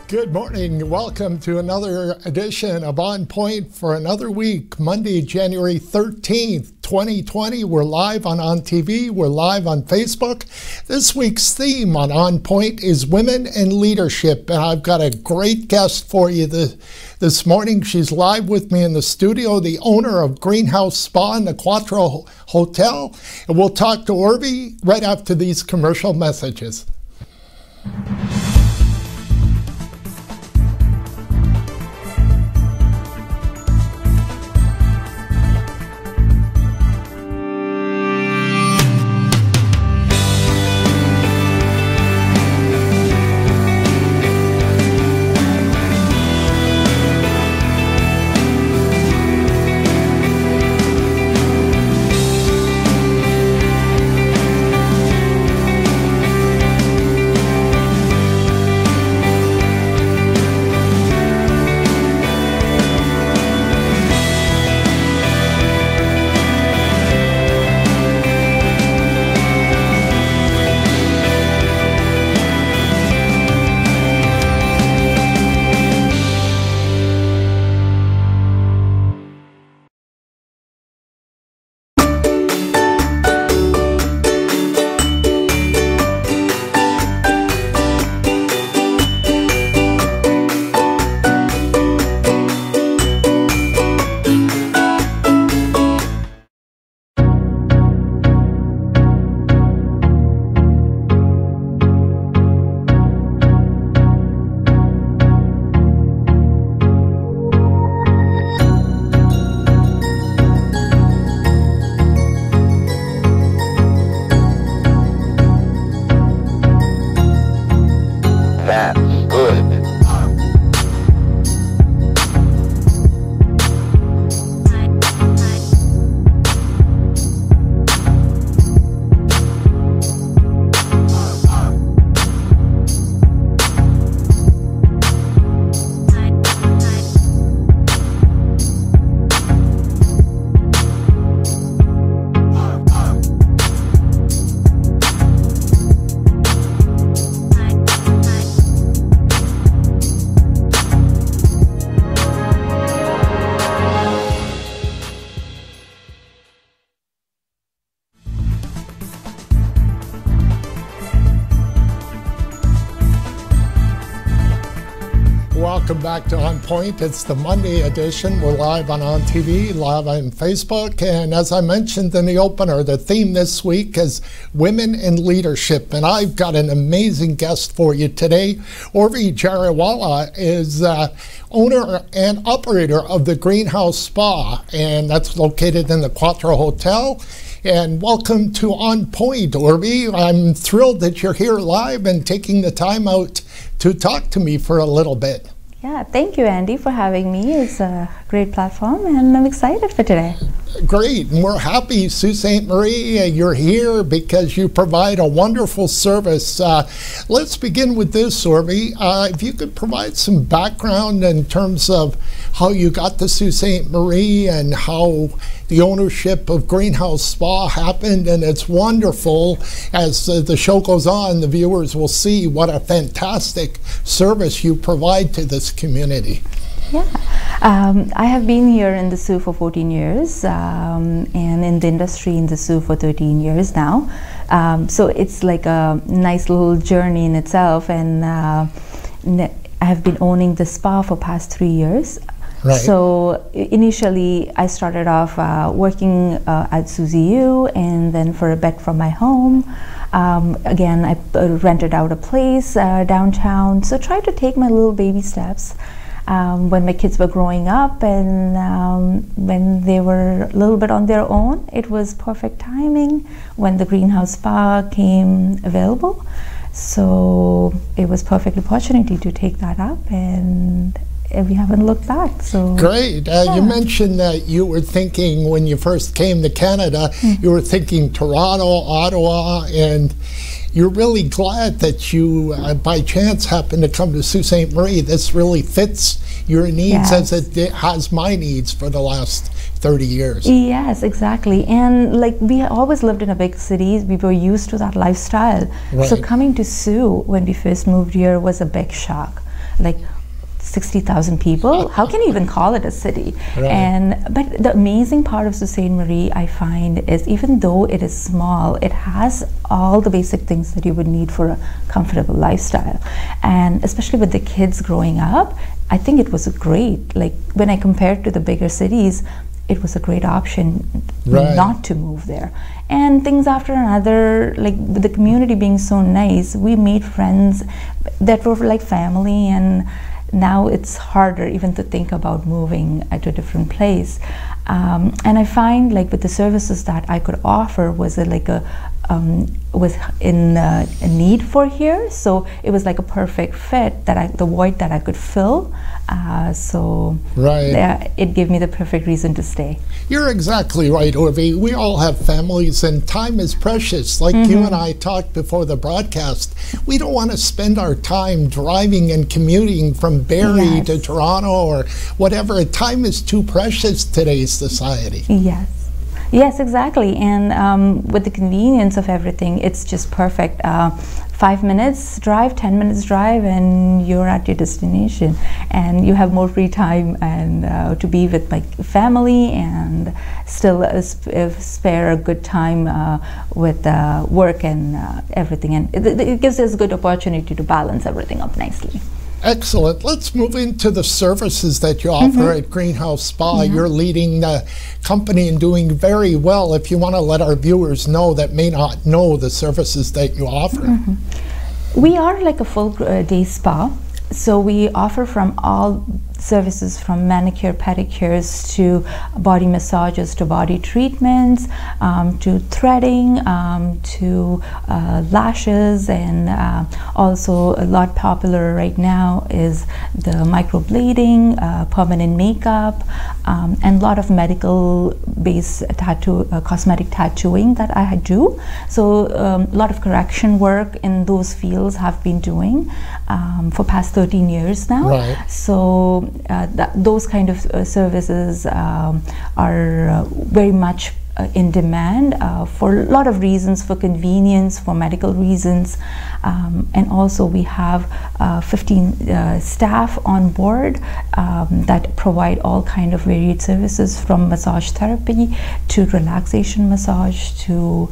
Good morning. Welcome to another edition of On Point for another week, Monday, January 13th, 2020. We're live on TV. We're live on Facebook. This week's theme on Point is women in leadership, and I've got a great guest for you this morning. She's live with me in the studio, the owner of Greenhouse Spa and the Quattro Hotel, and we'll talk to Orvi right after these commercial messages. Welcome back to On Point. It's the Monday edition. We're live on TV, live on Facebook. And as I mentioned in the opener, the theme this week is women in leadership. And I've got an amazing guest for you today. Orvi Jariwala is owner and operator of the Greenhouse Spa, and that's located in the Quattro Hotel. And welcome to On Point, Orvi. I'm thrilled that you're here live and taking the time out to talk to me for a little bit. Yeah, thank you, Andy, for having me. It's a great platform, and I'm excited for today. Great, and we're happy, Sault Ste. Marie, you're here because you provide a wonderful service. Let's begin with this, Orvi. If you could provide some background in terms of how you got to Sault Ste. Marie and how the ownership of Greenhouse Spa happened. And it's wonderful, as the show goes on, the viewers will see what a fantastic service you provide to this community. Yeah, I have been here in the Soo for 14 years and in the industry in the Soo for 13 years now. So it's like a nice little journey in itself, and I have been owning the spa for past 3 years. Right. So initially I started off working at Suzy U, and then for a bit from my home. Again, I rented out a place downtown, so tried to take my little baby steps. When my kids were growing up, and when they were a little bit on their own, it was perfect timing when the Greenhouse Spa came available. So it was perfect opportunity to take that up, and we haven't looked back. So great. Yeah. You mentioned that you were thinking when you first came to Canada, you were thinking Toronto, Ottawa, and you're really glad that you, by chance, happened to come to Sault Ste. Marie. This really fits your needs, yes, as it has my needs for the last 30 years. Yes, exactly. And like, we always lived in a big city. We were used to that lifestyle. Right. So coming to Soo when we first moved here was a big shock. like 60,000 people. How can you even call it a city? Right. But the amazing part of Sault Ste. Marie, I find, is even though it is small, it has all the basic things that you would need for a comfortable lifestyle. And especially with the kids growing up, I think it was a great, like when I compared to the bigger cities, it was a great option not to move there. And things after another, like with the community being so nice, we made friends that were like family, and now it's harder even to think about moving to a different place. And I find like with the services that I could offer was was in a need for here, so it was like a perfect fit that the void that I could fill. It gave me the perfect reason to stay. You're exactly right, Urvi. We all have families, and time is precious. Like you and I talked before the broadcast, we don't want to spend our time driving and commuting from Barrie to Toronto or whatever. Time is too precious today's society. Yes. Yes, exactly. And with the convenience of everything, it's just perfect. 5 minutes drive, 10 minutes drive, and you're at your destination. And you have more free time and to be with my family, and still spare a good time with work and everything. And it gives us a good opportunity to balance everything up nicely. Excellent. Let's move into the services that you offer at Greenhouse Spa. You're leading the company and doing very well. If you want to let our viewers know that may not know the services that you offer. We are like a full day spa. So we offer from all services, from manicure, pedicures, to body massages, to body treatments, to threading, to lashes, and also a lot popular right now is the microblading, permanent makeup, and a lot of medical-based cosmetic tattooing that I do. So a lot of correction work in those fields have been doing for past 13 years now. Right. So those kind of services are very much in demand for a lot of reasons, for convenience, for medical reasons, and also we have 15 staff on board that provide all kind of varied services, from massage therapy to relaxation massage to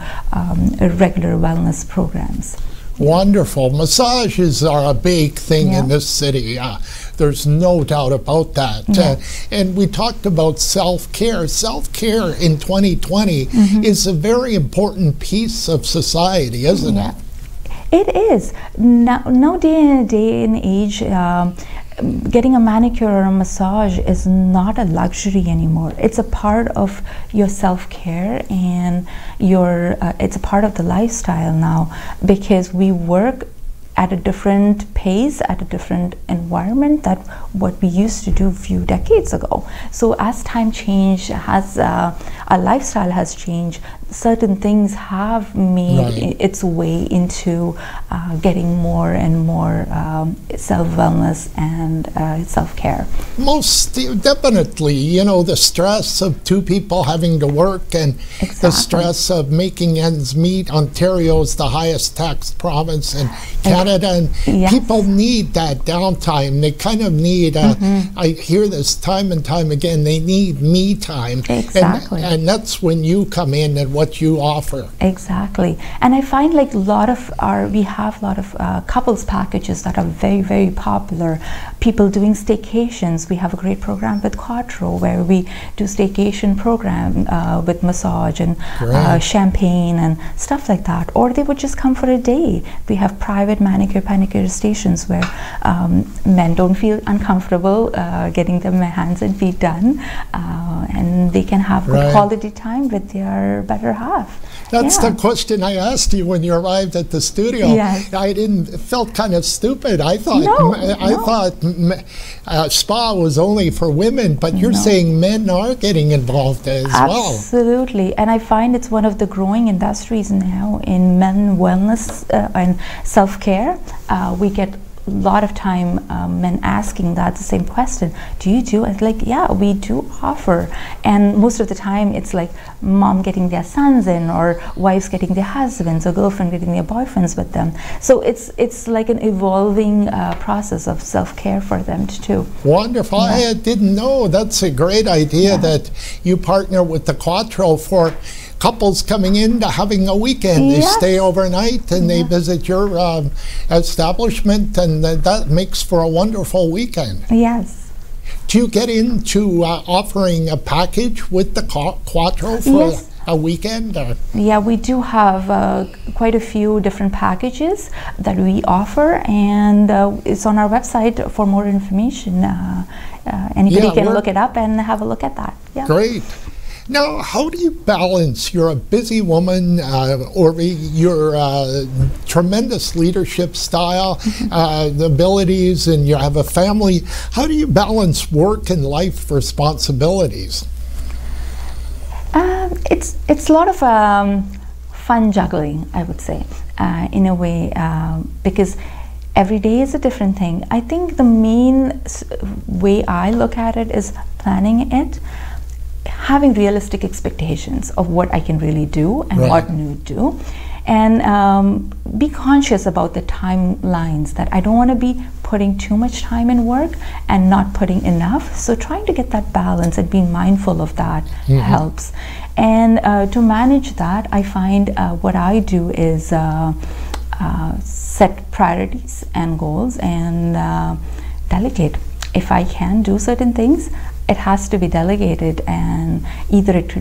regular wellness programs. Wonderful. Massages are a big thing in this city. There's no doubt about that. And we talked about self-care. Self-care in 2020 is a very important piece of society, isn't it? It is. Now day and age, getting a manicure or a massage is not a luxury anymore. It's a part of your self-care, and it's a part of the lifestyle now, because we work at a different pace, at a different environment than what we used to do a few decades ago. So as time changed, as our lifestyle has changed, certain things have made its way into getting more and more self-wellness and self-care. Most definitely, you know, the stress of two people having to work and the stress of making ends meet. Ontario is the highest taxed province in Canada, and people need that downtime. They kind of need, I hear this time and time again, they need me time. Exactly. And that's when you come in and what you offer. Exactly. And I find like we have a lot of couples packages that are very, very popular. People doing staycations. We have a great program with Quattro where we do staycation program with massage and champagne and stuff like that. Or they would just come for a day. We have private manicure, pedicure stations where men don't feel uncomfortable getting their hands and feet done, and they can have good quality time with their better half. That's the question I asked you when you arrived at the studio. It felt kind of stupid. I thought spa was only for women, but you're saying men are getting involved as well. Absolutely, and I find it's one of the growing industries now in men wellness and self-care. We get lot of time men asking that the same question, do you do? It's like, yeah, we do offer. And most of the time it's like mom getting their sons in, or wives getting their husbands, or girlfriend getting their boyfriends with them. So it's like an evolving process of self-care for them too. Wonderful. Yeah. I didn't know. That's a great idea that you partner with the Quattro for couples coming in to having a weekend. They stay overnight and they visit your establishment, and that makes for a wonderful weekend. Yes. Do you get into offering a package with the Quattro for a weekend? Or? Yeah, we do have quite a few different packages that we offer, and it's on our website for more information. Anybody can look it up and have a look at that. Yeah. Great. Now, how do you balance? You're a busy woman, Orvi, your tremendous leadership style, the abilities, and you have a family. How do you balance work and life responsibilities? It's a lot of fun juggling, I would say, in a way, because every day is a different thing. I think the main way I look at it is planning it, having realistic expectations of what I can really do and what you do, and be conscious about the timelines, that I don't want to be putting too much time in work and not putting enough. So trying to get that balance and being mindful of that helps. And to manage that, I find what I do is set priorities and goals and delegate. If I can do certain things, it has to be delegated, and either it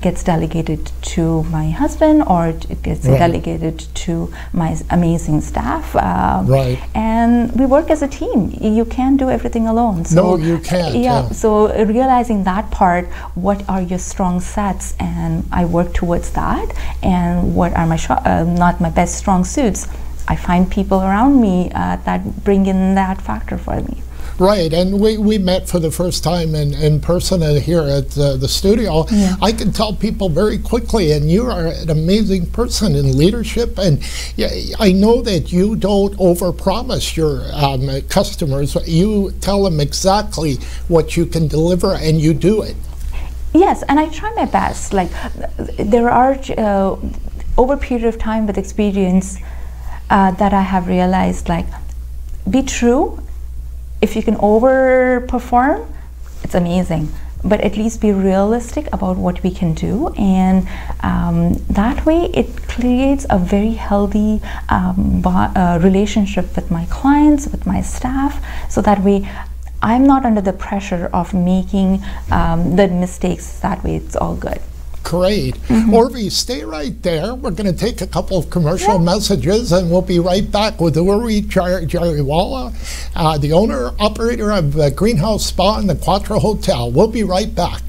gets delegated to my husband or it gets delegated to my amazing staff. And we work as a team. You can't do everything alone. So, no, you can't. Yeah, so realizing that part, what are your strong sets, and I work towards that, and what are my not my best strong suits. I find people around me that bring in that factor for me. Right, and we met for the first time in person here at the studio. I can tell people very quickly, and you are an amazing person in leadership, and I know that you don't overpromise your customers. You tell them exactly what you can deliver, and you do it. Yes, and I try my best. Like, there are, over a period of time with experience, that I have realized, like, be true. If you can overperform, it's amazing, but at least be realistic about what we can do, and that way it creates a very healthy relationship with my clients, with my staff, so that way I'm not under the pressure of making the mistakes. That way it's all good. Great. Orvi, stay right there. We're going to take a couple of commercial messages, and we'll be right back with Orvi Jariwala, the owner, operator of the Greenhouse Spa and the Quattro Hotel. We'll be right back.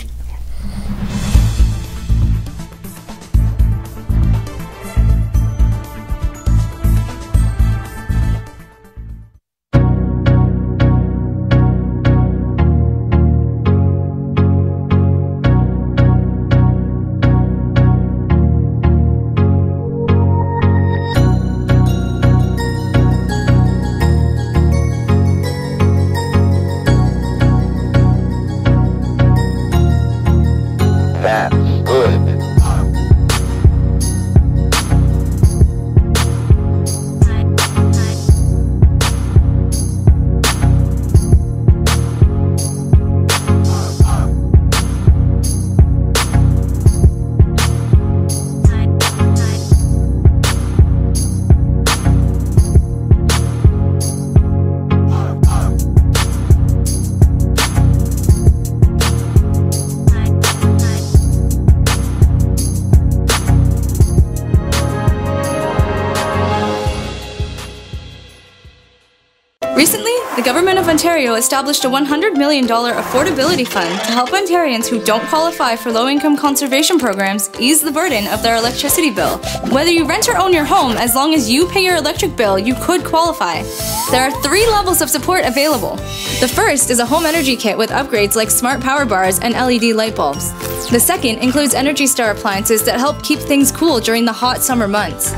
Recently, the Government of Ontario established a $100 million affordability fund to help Ontarians who don't qualify for low-income conservation programs ease the burden of their electricity bill. Whether you rent or own your home, as long as you pay your electric bill, you could qualify. There are 3 levels of support available. The first is a home energy kit with upgrades like smart power bars and LED light bulbs. The second includes Energy Star appliances that help keep things cool during the hot summer months.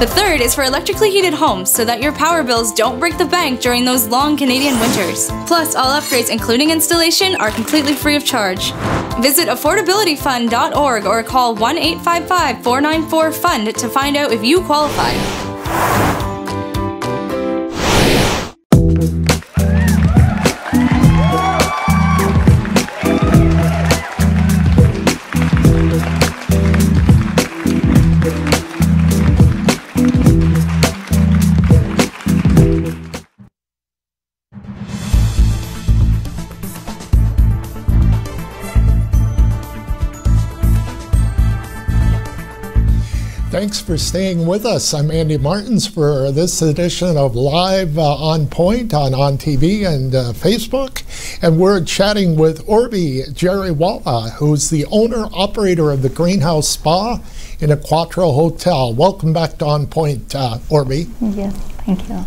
The third is for electrically heated homes so that your power bills don't break the bank during those long Canadian winters. Plus, all upgrades, including installation, are completely free of charge. Visit affordabilityfund.org or call 1-855-494-FUND to find out if you qualify. Thanks for staying with us. I'm Andy Martins for this edition of Live on Point on ONTV and Facebook. And we're chatting with Orbi Jariwala, who's the owner-operator of the Greenhouse Spa in a Quattro Hotel. Welcome back to On Point, Orbi. Yes, thank you.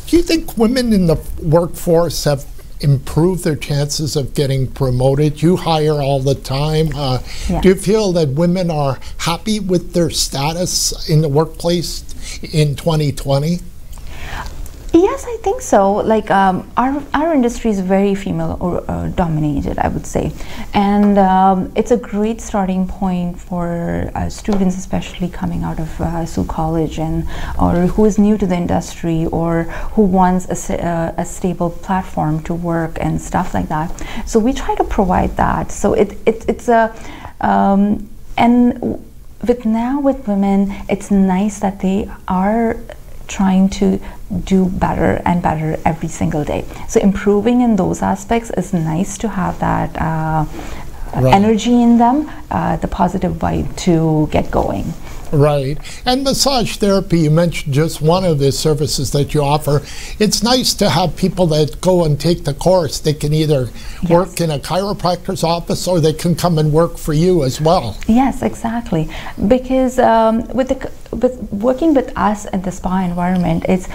Do you think women in the workforce have improved their chances of getting promoted? You hire all the time. Yes. Do you feel that women are happy with their status in the workplace in 2020? Yes, I think so. Like our industry is very female dominated, I would say, and it's a great starting point for students, especially coming out of Sault College, and or who is new to the industry, or who wants a stable platform to work and stuff like that. So we try to provide that. So it's a and with women, it's nice that they are trying to do better and better every single day. So improving in those aspects is nice to have that Right. energy in them, the positive vibe to get going. Right. And massage therapy, you mentioned just one of the services that you offer. It's nice to have people that go and take the course. They can either work in a chiropractor's office or they can come and work for you as well. Yes, exactly. Because with working with us at the spa environment, it's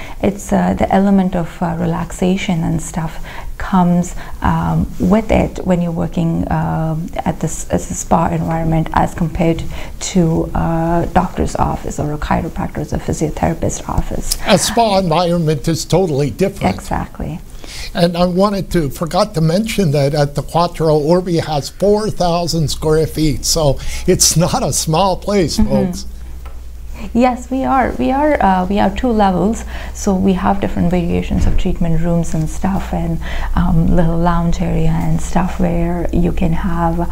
the element of relaxation and stuff comes with it when you're working at this as a spa environment as compared to a doctor's office or a chiropractor's or physiotherapist's office. A spa environment is totally different. Exactly. And I forgot to mention that at the Quattro, Orbi has 4,000 square feet, so it's not a small place, folks. Yes, we are. We have 2 levels, so we have different variations of treatment rooms and stuff, and little lounge area and stuff where you can have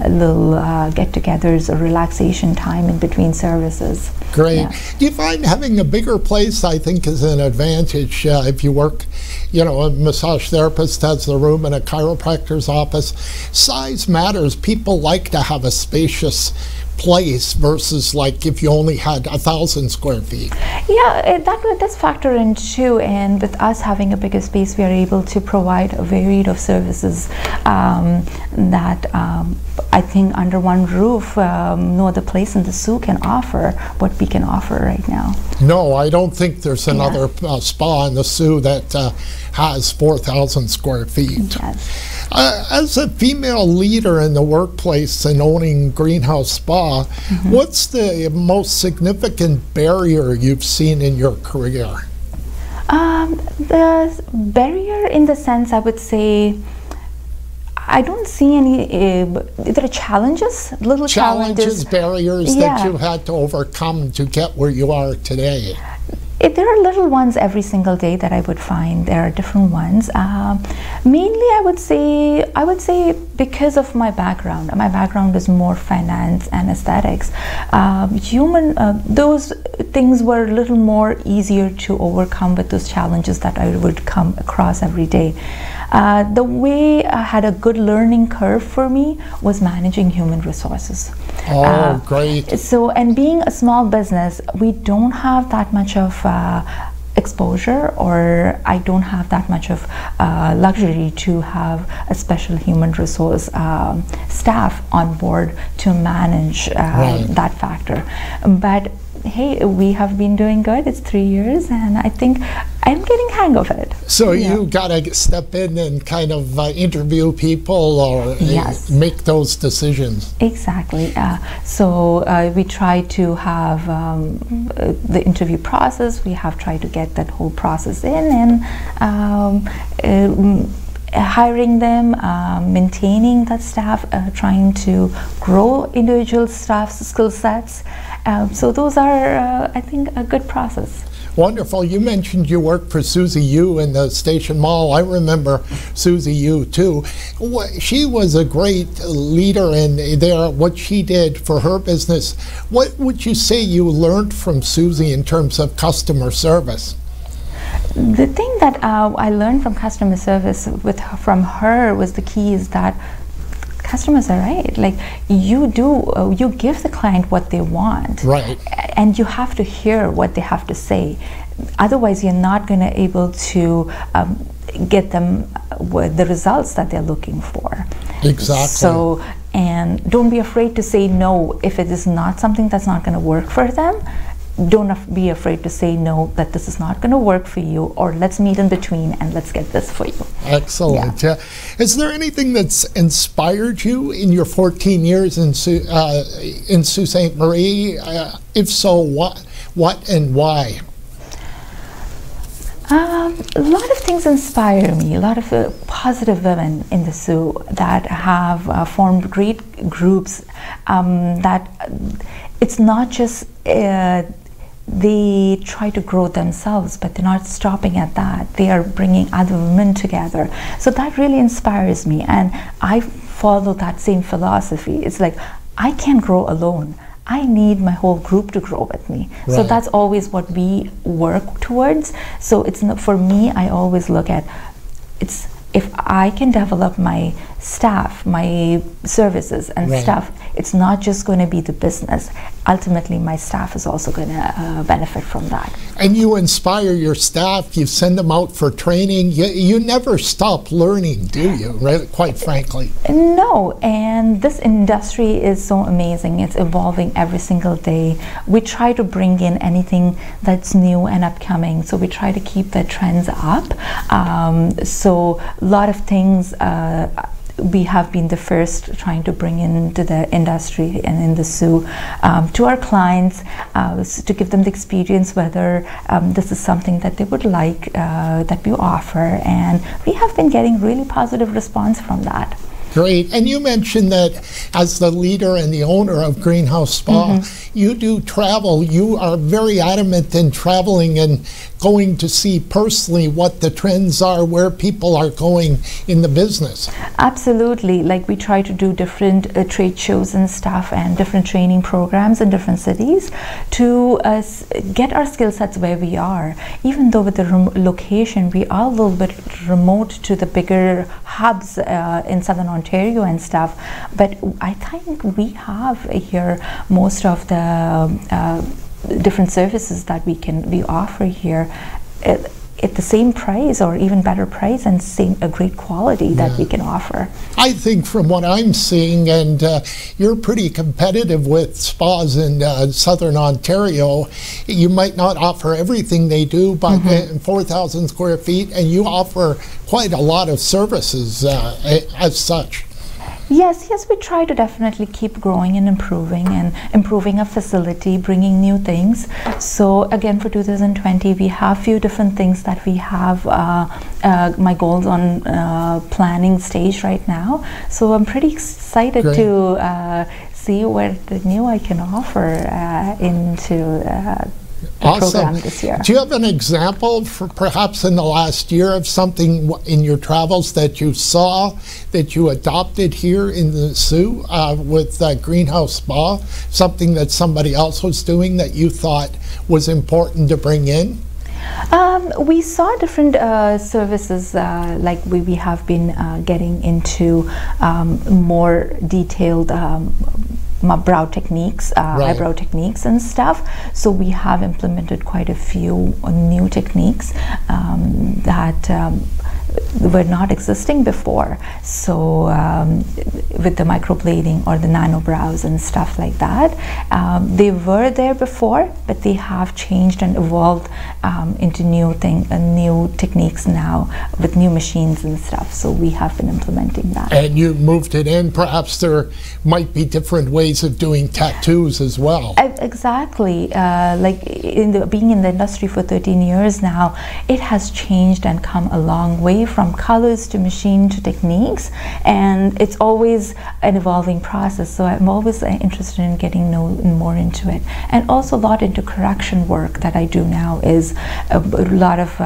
little get-togethers or relaxation time in between services. Great. Yeah. Do you find having a bigger place, I think, is an advantage if you work, you know, a massage therapist has the room in a chiropractor's office. Size matters. People like to have a spacious place versus like if you only had 1,000 square feet. Yeah, that does factor in too, and with us having a bigger space, we are able to provide a varied of services that I think under one roof no other place in the Sault can offer what we can offer right now. No, I don't think there's another spa in the Sault that has 4,000 square feet. Yes. As a female leader in the workplace and owning Greenhouse Spa, what's the most significant barrier you've seen in your career? The barrier in the sense, I would say, I don't see any, there are challenges, little challenges. Barriers that you had to overcome to get where you are today. There are little ones every single day that I would find. There are different ones. Mainly, I would say because of my background. My background is more finance and aesthetics. Those things were a little more easier to overcome with those challenges that I would come across every day. The way I had a good learning curve for me was managing human resources. Oh, great. So, and being a small business, we don't have that much of exposure, or I don't have that much of luxury to have a special human resource staff on board to manage that factor. But hey, we have been doing good. It's 3 years, and I think I'm getting hang of it. So you got to step in and kind of interview people or Yes. make those decisions. Exactly. So we try to have the interview process. We have tried to get that whole process in, and hiring them, maintaining that staff, trying to grow individual staff's skill sets. So those are, I think, a good process. Wonderful. You mentioned you worked for Susie Yu in the Station Mall. I remember Susie Yu too. She was a great leader in there, what she did for her business. What would you say you learned from Susie in terms of customer service? The thing that I learned from customer service from her was the key is that customers are right. Like you give the client what they want, right? And you have to hear what they have to say. Otherwise, you're not going to able to get them the results that they're looking for. Exactly. So, and don't be afraid to say no if it is not something that's not going to work for them. Don't be afraid to say no, that this is not going to work for you, or let's meet in between and let's get this for you. Excellent. Yeah. Is there anything that's inspired you in your 14 years in Sault Ste. Marie? If so, what and why? A lot of things inspire me. A lot of positive women in the Sioux that have formed great groups. That it's not just they try to grow themselves, but they're not stopping at that. They are bringing other women together. So that really inspires me, and I follow that same philosophy. It's like, I can't grow alone. I need my whole group to grow with me. Right. So that's always what we work towards. So it's not, for me, I always look at, it's if I can develop my staff, my services and right. stuff, it's not just going to be the business. Ultimately, my staff is also going to benefit from that. And you inspire your staff, you send them out for training. You never stop learning, do you, right? Quite frankly? No, and this industry is so amazing. It's evolving every single day. We try to bring in anything that's new and upcoming, so we try to keep the trends up. So a lot of things we have been the first trying to bring into the industry and in the Sioux to our clients, to give them the experience whether this is something that they would like, that we offer, and we have been getting really positive response from that. Great. And you mentioned that as the leader and the owner of Greenhouse Spa, you do travel. You are very adamant in traveling and going to see personally what the trends are, where people are going in the business. Absolutely. Like we try to do different trade shows and stuff and different training programs in different cities to get our skill sets where we are. Even though with the location, we are a little bit remote to the bigger hubs in Southern Ontario and stuff, but I think we have here most of the different services that we offer here at the same price or even better price and a great quality that we can offer. I think from what I'm seeing, and you're pretty competitive with spas in Southern Ontario, you might not offer everything they do, but 4,000 square feet, and you offer quite a lot of services as such. Yes, we try to definitely keep growing and improving our facility, bringing new things. So again, for 2020, we have few different things that we have my goals on planning stage right now. So I'm pretty excited to see what the new I can offer into program this year. Do you have an example for perhaps in the last year of something in your travels that you saw that you adopted here in the Sioux with Greenhouse Spa, something that somebody else was doing that you thought was important to bring in? We saw different services, like we have been getting into more detailed brow techniques, eyebrow techniques and stuff. So we have implemented quite a few new techniques that were not existing before. So with the microblading or the nano brows and stuff like that, they were there before, but they have changed and evolved into new techniques now with new machines and stuff. So we have been implementing that. And you moved it in. Perhaps there might be different ways of doing tattoos as well. Exactly. Like being in the industry for 13 years now, it has changed and come a long way from colors to machine to techniques, and it's always an evolving process. So I'm always interested in getting more into it, and also a lot into correction work that I do now. Is a lot of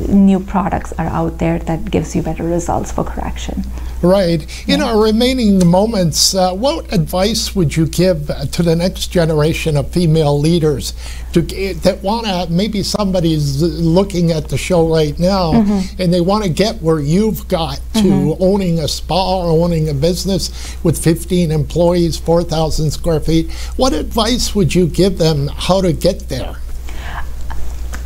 new products are out there that gives you better results for correction. Right. In our remaining moments, what advice would you give to the next generation of female leaders that want to, maybe somebody's looking at the show right now and they want to get where you've got to, owning a spa or owning a business with 15 employees, 4,000 square feet. What advice would you give them how to get there?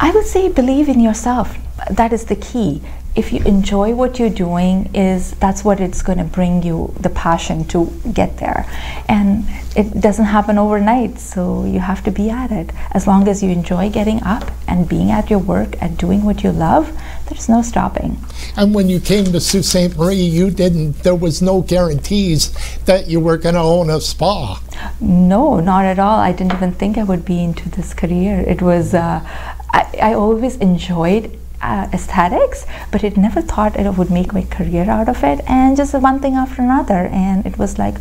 I would say believe in yourself. That is the key. If you enjoy what you're doing, that's what it's going to bring you the passion to get there. And it doesn't happen overnight, so you have to be at it. As long as you enjoy getting up and being at your work and doing what you love, there's no stopping. And when you came to Sault Ste. Marie, there was no guarantees that you were going to own a spa. No, not at all. I didn't even think I would be into this career. It was, I always enjoyed aesthetics, but it never thought it would make my career out of it, and just one thing after another, and it was like,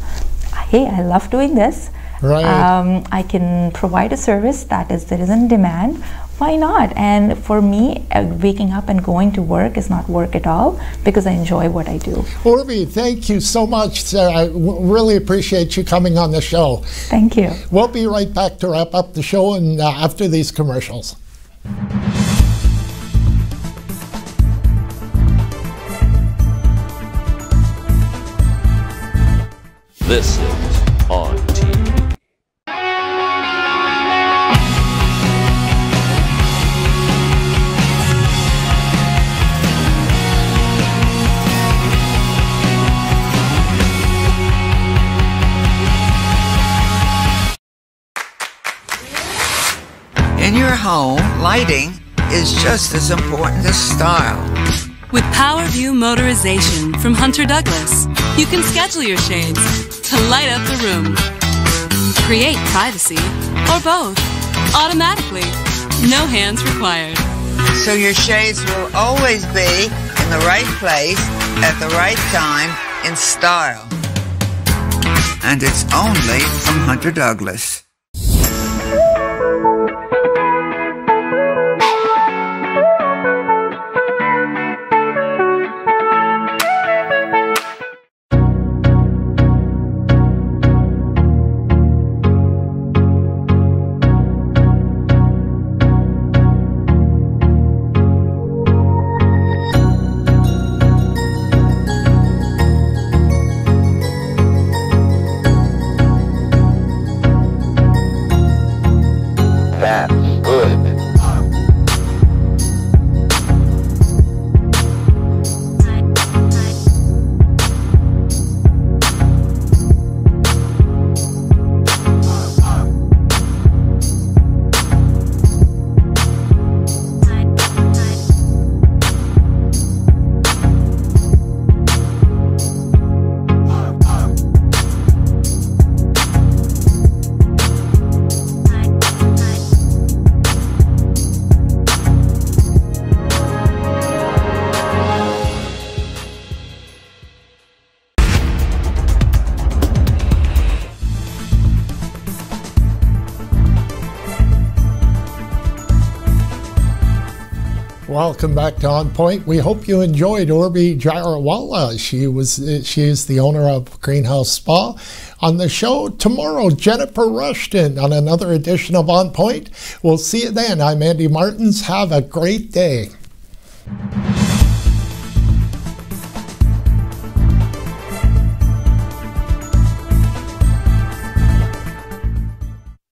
hey, I love doing this. Right. I can provide a service that is in demand. Why not? And for me, waking up and going to work is not work at all, because I enjoy what I do. Urvi, thank you so much, Sarah. I really appreciate you coming on the show. Thank you. We'll be right back to wrap up the show and after these commercials. This is On TV. In your home, lighting is just as important as style. With PowerView Motorization from Hunter Douglas, you can schedule your shades to light up the room, create privacy, or both, automatically. No hands required. So your shades will always be in the right place, at the right time, in style. And it's only from Hunter Douglas. Welcome back to On Point. We hope you enjoyed Urvi Jairawala. She is the owner of Greenhouse Spa. On the show tomorrow, Jennifer Rushton on another edition of On Point. We'll see you then. I'm Andy Martins. Have a great day.